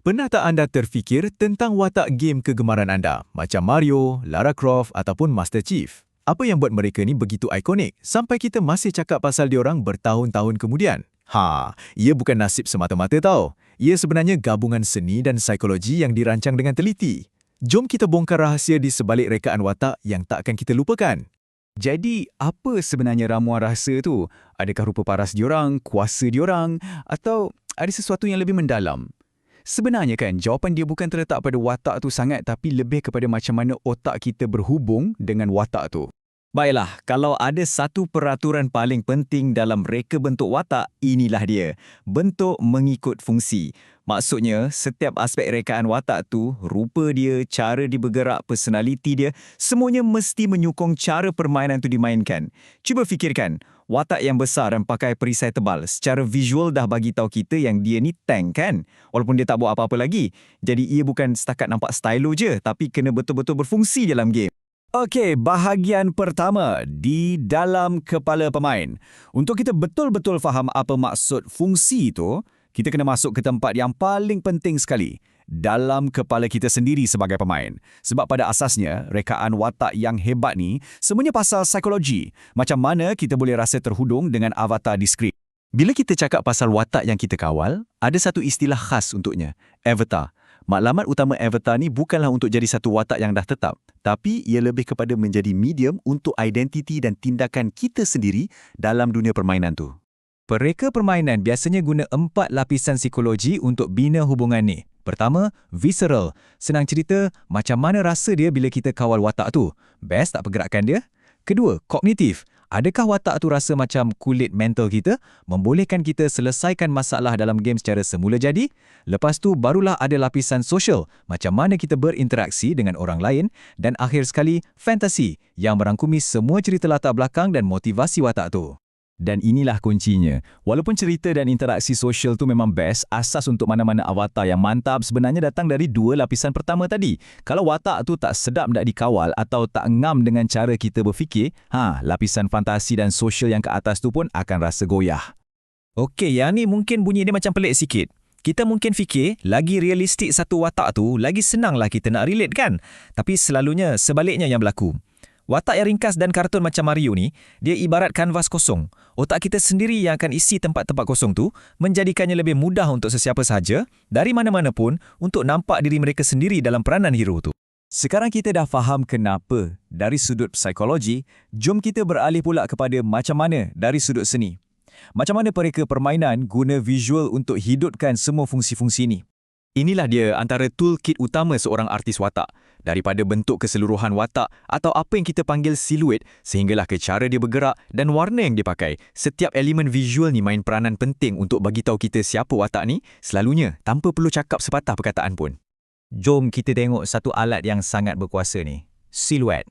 Pernah tak anda terfikir tentang watak game kegemaran anda, macam Mario, Lara Croft ataupun Master Chief? Apa yang buat mereka ni begitu ikonik sampai kita masih cakap pasal diorang bertahun-tahun kemudian? Ia bukan nasib semata-mata tau. Ia sebenarnya gabungan seni dan psikologi yang dirancang dengan teliti. Jom kita bongkar rahsia di sebalik rekaan watak yang takkan kita lupakan. Jadi, apa sebenarnya ramuan rahsia tu? Adakah rupa paras diorang, kuasa diorang, atau ada sesuatu yang lebih mendalam? Sebenarnya kan, jawapan dia bukan terletak pada watak tu sangat tapi lebih kepada macam mana otak kita berhubung dengan watak tu. Baiklah, kalau ada satu peraturan paling penting dalam reka bentuk watak, inilah dia. Bentuk mengikut fungsi. Maksudnya, setiap aspek rekaan watak tu, rupa dia, cara dia bergerak, personaliti dia, semuanya mesti menyokong cara permainan tu dimainkan. Cuba fikirkan, watak yang besar dan pakai perisai tebal, secara visual dah bagi tahu kita yang dia ni tank kan? Walaupun dia tak buat apa-apa lagi. Jadi ia bukan setakat nampak stylo je, tapi kena betul-betul berfungsi dalam game. Okey, bahagian pertama, di dalam kepala pemain. Untuk kita betul-betul faham apa maksud fungsi itu, kita kena masuk ke tempat yang paling penting sekali, dalam kepala kita sendiri sebagai pemain. Sebab pada asasnya, rekaan watak yang hebat ni semuanya pasal psikologi. Macam mana kita boleh rasa terhudung dengan avatar di skrip. Bila kita cakap pasal watak yang kita kawal, ada satu istilah khas untuknya, avatar. Maklumat utama avatar ni bukanlah untuk jadi satu watak yang dah tetap, tapi ia lebih kepada menjadi medium untuk identiti dan tindakan kita sendiri dalam dunia permainan tu. Pereka permainan biasanya guna 4 lapisan psikologi untuk bina hubungan ni. Pertama, visceral. Senang cerita, macam mana rasa dia bila kita kawal watak tu? Best tak pergerakan dia? Kedua, kognitif. Adakah watak tu rasa macam kulit mental kita, membolehkan kita selesaikan masalah dalam game secara semula jadi? Lepas tu barulah ada lapisan sosial, macam mana kita berinteraksi dengan orang lain, dan akhir sekali, fantasi yang merangkumi semua cerita latar belakang dan motivasi watak tu. Dan inilah kuncinya. Walaupun cerita dan interaksi sosial tu memang best, asas untuk mana-mana avatar yang mantap sebenarnya datang dari 2 lapisan pertama tadi. Kalau watak tu tak sedap nak dikawal atau tak ngam dengan cara kita berfikir, lapisan fantasi dan sosial yang ke atas tu pun akan rasa goyah. Okey, yang ni mungkin bunyi dia macam pelik sikit. Kita mungkin fikir, lagi realistik satu watak tu, lagi senanglah kita nak relate kan? Tapi selalunya sebaliknya yang berlaku. Watak yang ringkas dan kartun macam Mario ni, dia ibarat kanvas kosong. Otak kita sendiri yang akan isi tempat-tempat kosong tu, menjadikannya lebih mudah untuk sesiapa sahaja, dari mana-mana pun, untuk nampak diri mereka sendiri dalam peranan hero tu. Sekarang kita dah faham kenapa. Dari sudut psikologi, jom kita beralih pula kepada macam mana dari sudut seni. Macam mana pereka permainan guna visual untuk hidupkan semua fungsi-fungsi ni. Inilah dia antara toolkit utama seorang artis watak. Daripada bentuk keseluruhan watak atau apa yang kita panggil siluet sehinggalah ke cara dia bergerak dan warna yang dia pakai. Setiap elemen visual ni main peranan penting untuk bagi tahu kita siapa watak ni, selalunya tanpa perlu cakap sepatah perkataan pun. Jom kita tengok satu alat yang sangat berkuasa ni, siluet.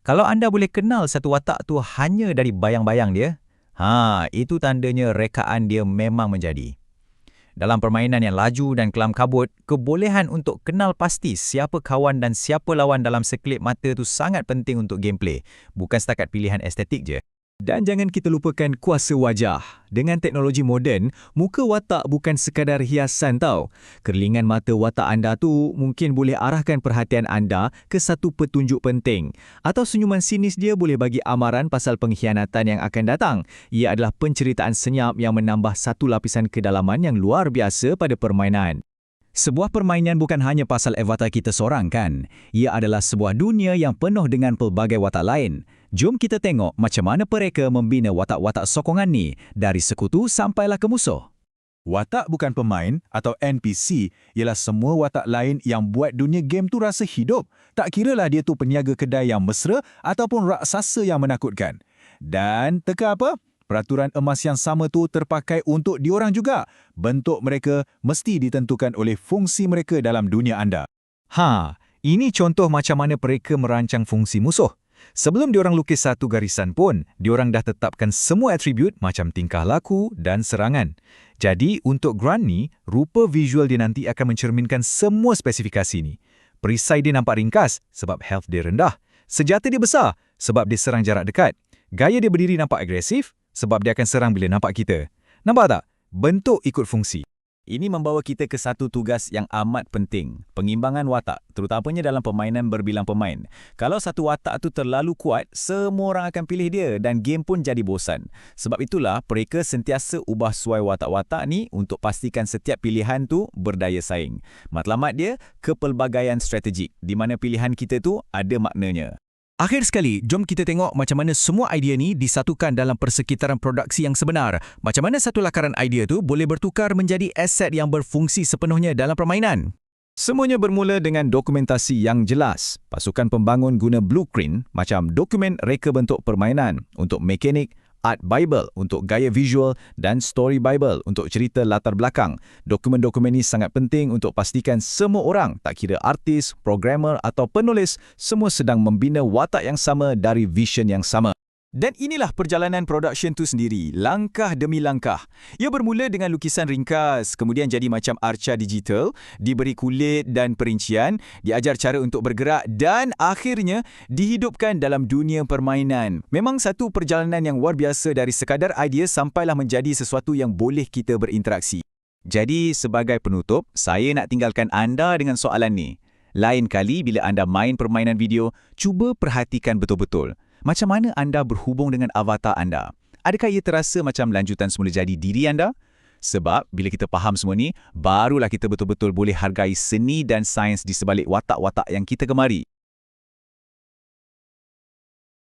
Kalau anda boleh kenal satu watak tu hanya dari bayang-bayang dia, itu tandanya rekaan dia memang menjadi. Dalam permainan yang laju dan kelam kabut, kebolehan untuk kenal pasti siapa kawan dan siapa lawan dalam sekelip mata tu sangat penting untuk gameplay, bukan setakat pilihan estetik je. Dan jangan kita lupakan kuasa wajah. Dengan teknologi moden, muka watak bukan sekadar hiasan tau. Kerlingan mata watak anda tu mungkin boleh arahkan perhatian anda ke satu petunjuk penting. Atau senyuman sinis dia boleh bagi amaran pasal pengkhianatan yang akan datang. Ia adalah penceritaan senyap yang menambah satu lapisan kedalaman yang luar biasa pada permainan. Sebuah permainan bukan hanya pasal avatar kita seorang kan? Ia adalah sebuah dunia yang penuh dengan pelbagai watak lain. Jom kita tengok macam mana mereka membina watak-watak sokongan ni dari sekutu sampailah ke musuh. Watak bukan pemain atau NPC ialah semua watak lain yang buat dunia game tu rasa hidup. Tak kiralah dia tu peniaga kedai yang mesra ataupun raksasa yang menakutkan. Dan teka apa? Peraturan emas yang sama tu terpakai untuk diorang juga. Bentuk mereka mesti ditentukan oleh fungsi mereka dalam dunia anda. Ini contoh macam mana mereka merancang fungsi musuh. Sebelum diorang lukis satu garisan pun, diorang dah tetapkan semua atribut macam tingkah laku dan serangan. Jadi, untuk Grunt ni, rupa visual dia nanti akan mencerminkan semua spesifikasi ni. Perisai dia nampak ringkas sebab health dia rendah. Senjata dia besar sebab dia serang jarak dekat. Gaya dia berdiri nampak agresif sebab dia akan serang bila nampak kita. Nampak tak? Bentuk ikut fungsi. Ini membawa kita ke satu tugas yang amat penting, pengimbangan watak, terutamanya dalam permainan berbilang pemain. Kalau satu watak tu terlalu kuat, semua orang akan pilih dia dan game pun jadi bosan. Sebab itulah mereka sentiasa ubah suai watak-watak ni untuk pastikan setiap pilihan tu berdaya saing. Matlamat dia, kepelbagaian strategik, di mana pilihan kita tu ada maknanya. Akhir sekali, jom kita tengok macam mana semua idea ni disatukan dalam persekitaran produksi yang sebenar. Macam mana satu lakaran idea tu boleh bertukar menjadi aset yang berfungsi sepenuhnya dalam permainan. Semuanya bermula dengan dokumentasi yang jelas. Pasukan pembangun guna blueprint macam dokumen reka bentuk permainan untuk mekanik, Art Bible untuk gaya visual dan Story Bible untuk cerita latar belakang. Dokumen-dokumen ini sangat penting untuk pastikan semua orang, tak kira artis, programmer atau penulis, semua sedang membina watak yang sama dari vision yang sama. Dan inilah perjalanan production tu sendiri, langkah demi langkah. Ia bermula dengan lukisan ringkas, kemudian jadi macam arca digital, diberi kulit dan perincian, diajar cara untuk bergerak dan akhirnya dihidupkan dalam dunia permainan. Memang satu perjalanan yang luar biasa dari sekadar idea sampailah menjadi sesuatu yang boleh kita berinteraksi. Jadi sebagai penutup, saya nak tinggalkan anda dengan soalan ni. Lain kali bila anda main permainan video, cuba perhatikan betul-betul. Macam mana anda berhubung dengan avatar anda? Adakah ia terasa macam lanjutan semula jadi diri anda? Sebab bila kita faham semua ni, barulah kita betul-betul boleh hargai seni dan sains di sebalik watak-watak yang kita gemari.